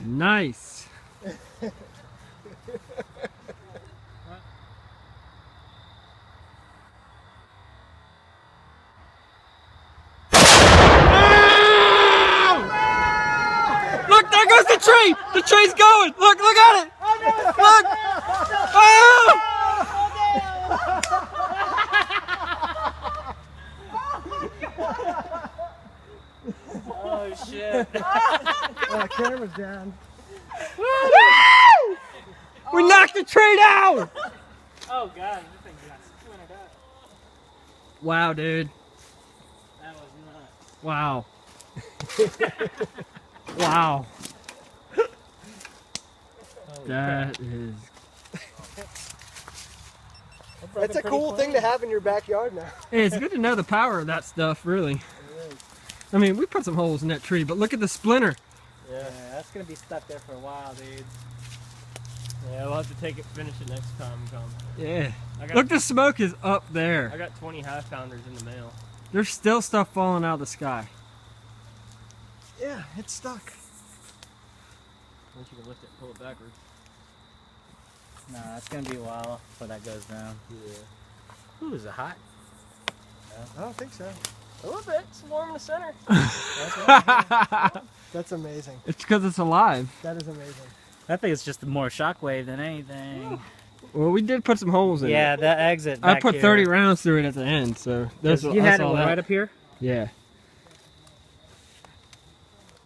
Nice. Look, there goes the tree! The tree's going! Look at it! Look! Oh! Oh shit. Oh, camera's down. Woo! We knocked the tree down! Oh god, this thing got splintered up. Wow, dude. That was nuts. Wow. Wow. That is... That's a cool thing to have in your backyard now. Hey, it's good to know the power of that stuff, really. I mean, we put some holes in that tree, but look at the splinter. Yeah, that's gonna be stuck there for a while, dude. Yeah, we'll have to take it, finish it next time. Yeah. Look, the smoke is up there. I got 20 half-pounders in the mail. There's still stuff falling out of the sky. Yeah, it's stuck. Once you can lift it, pull it backwards. Nah, it's gonna be a while before that goes down. Yeah. Ooh, is it hot? I don't think so. A little bit. It's warm in the center. That's amazing. It's because it's alive. That is amazing. I think it's just more shockwave than anything. Well, we did put some holes in Yeah, it. the exit. I back put here. 30 rounds through it at the end, so that's You had it all that. right up here? Yeah.